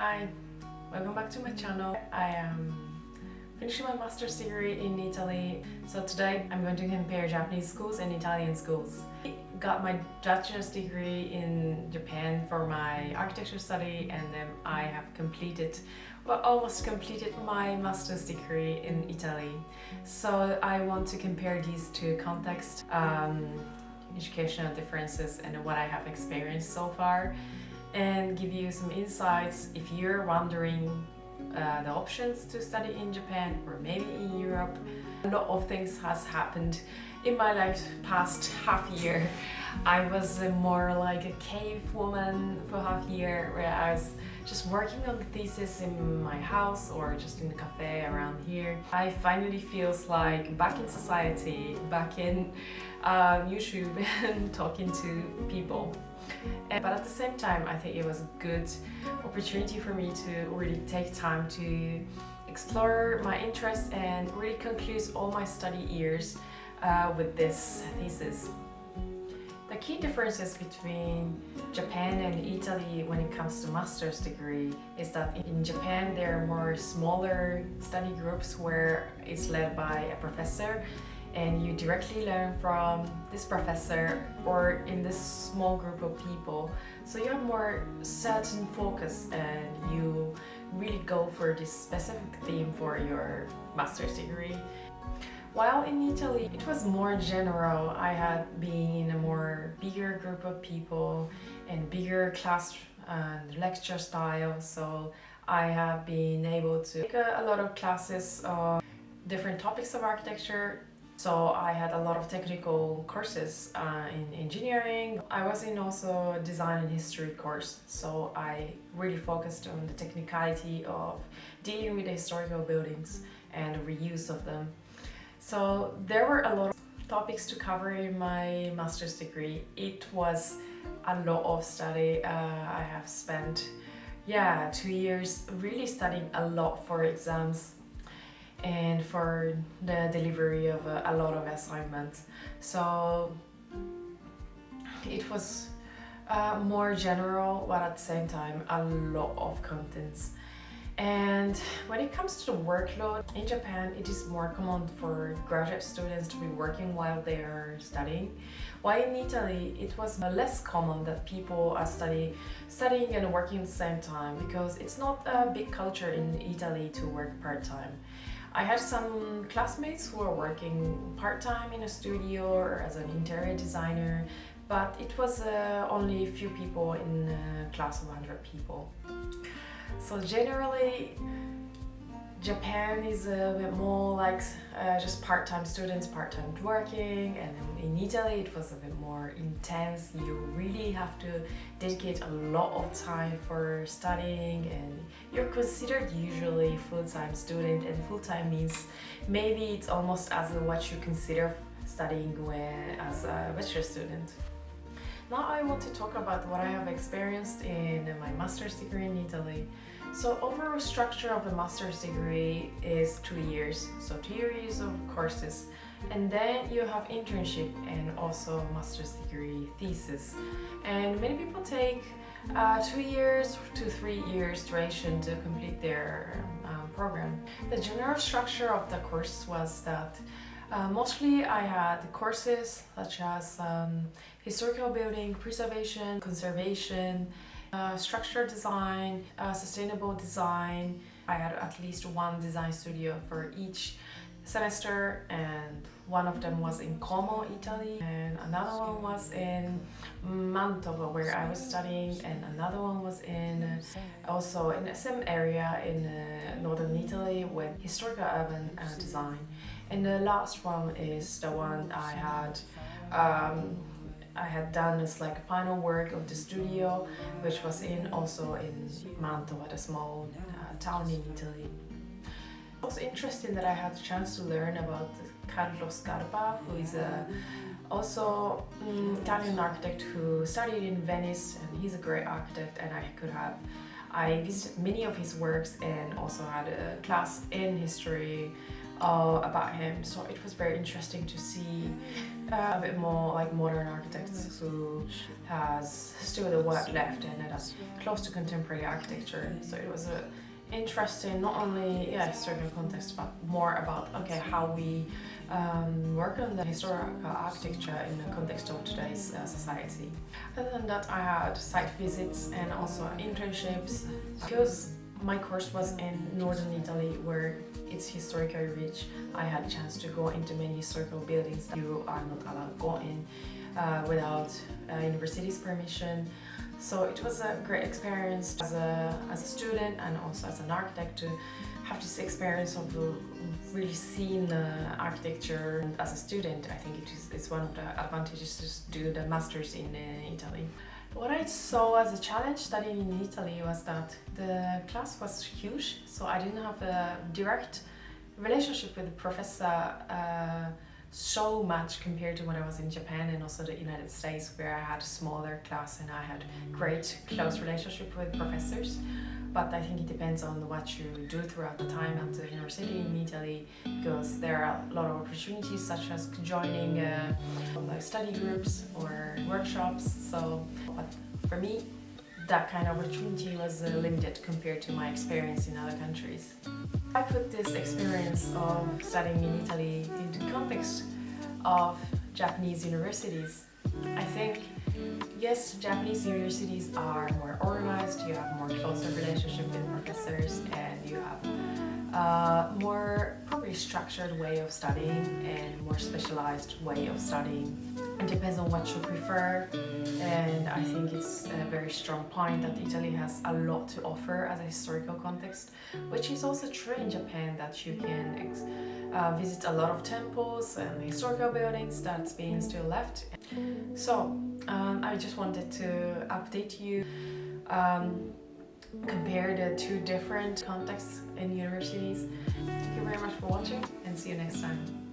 Hi, welcome back to my channel. I am finishing my master's degree in Italy. So today I'm going to compare Japanese schools and Italian schools. I got my bachelor's degree in Japan for my architecture study, and then I have almost completed my master's degree in Italy. So I want to compare these two contexts, educational differences and what I have experienced so far, and give you some insights if you're wondering the options to study in Japan or maybe in Europe. A lot of things has happened in my life past half year. I was more like a cave woman for half year, where I was just working on the thesis in my house or just in the cafe around here. I finally feels like back in society, back in YouTube and talking to people. But at the same time, I think it was a good opportunity for me to really take time to explore my interests and really conclude all my study years with this thesis. The key differences between Japan and Italy when it comes to master's degree is that in Japan there are more smaller study groups where it's led by a professor, and you directly learn from this professor or in this small group of people. So you have more certain focus and you really go for this specific theme for your master's degree. While in Italy, it was more general. I had been in a more bigger group of people and bigger class and lecture style. So I have been able to take a lot of classes on different topics of architecture. So I had a lot of technical courses in engineering. I was in also a design and history course, so I really focused on the technicality of dealing with the historical buildings and the reuse of them. So there were a lot of topics to cover in my master's degree. It was a lot of study. I have spent 2 years really studying a lot for exams and for the delivery of a lot of assignments. So it was more general, but at the same time a lot of contents. And when it comes to the workload, in Japan it is more common for graduate students to be working while they are studying. While in Italy it was less common that people are studying and working at the same time, because it's not a big culture in Italy to work part-time. I had some classmates who were working part-time in a studio or as an interior designer, but it was only a few people in a class of 100 people. So generally, Japan is a bit more like just part-time students, part-time working, and in Italy it was a bit more intense. You really have to dedicate a lot of time for studying, and you're considered usually full-time student, and full-time means maybe it's almost as what you consider studying as a bachelor student. Now I want to talk about what I have experienced in my master's degree in Italy. So overall structure of the master's degree is 2 years, so 2 years of courses, and then you have internship and also master's degree thesis. And many people take 2 years to 3 years duration to complete their program. The general structure of the course was that mostly I had courses such as historical building, preservation, conservation, structure design, sustainable design. I had at least one design studio for each semester, and one of them was in Como, Italy, and another one was in Mantova, where I was studying, and another one was also in the same area in northern Italy with historical urban design. And the last one is the one I had done as like a final work of the studio, which was also in Mantova, a small town in Italy. It was interesting that I had the chance to learn about Carlo Scarpa, who is also Italian architect who studied in Venice, and he's a great architect, and I visited many of his works and also had a class in history about him. So it was very interesting to see a bit more like modern architects who has still the work left and that's close to contemporary architecture. So it was a interesting, not only historical context, but more about how we work on the historical architecture in the context of today's society. Other than that, I had site visits and also internships. Because my course was in northern Italy, where it's historically rich, I had a chance to go into many historical buildings that you are not allowed to go in without university's permission. So it was a great experience as a student and also as an architect to have this experience of really seeing the architecture. And as a student, I think it's one of the advantages to do the masters in Italy. What I saw as a challenge studying in Italy was that the class was huge, so I didn't have a direct relationship with the professor so much compared to when I was in Japan and also the United States, where I had a smaller class and I had great close relationship with professors. But I think it depends on what you do throughout the time at the university in Italy, because there are a lot of opportunities such as joining like study groups or workshops. So, but for me, that kind of opportunity was limited compared to my experience in other countries. I put this experience of studying in Italy into the context of Japanese universities. I think, yes, Japanese universities are more organized, you have more closer relationship with professors, and you have a more probably structured way of studying and more specialized way of studying. It depends on what you prefer, and I think it's a very strong point that Italy has a lot to offer as a historical context, which is also true in Japan, that you can visit a lot of temples and historical buildings that's being still left. So I just wanted to update you, compare the two different contexts in universities. Thank you very much for watching and see you next time.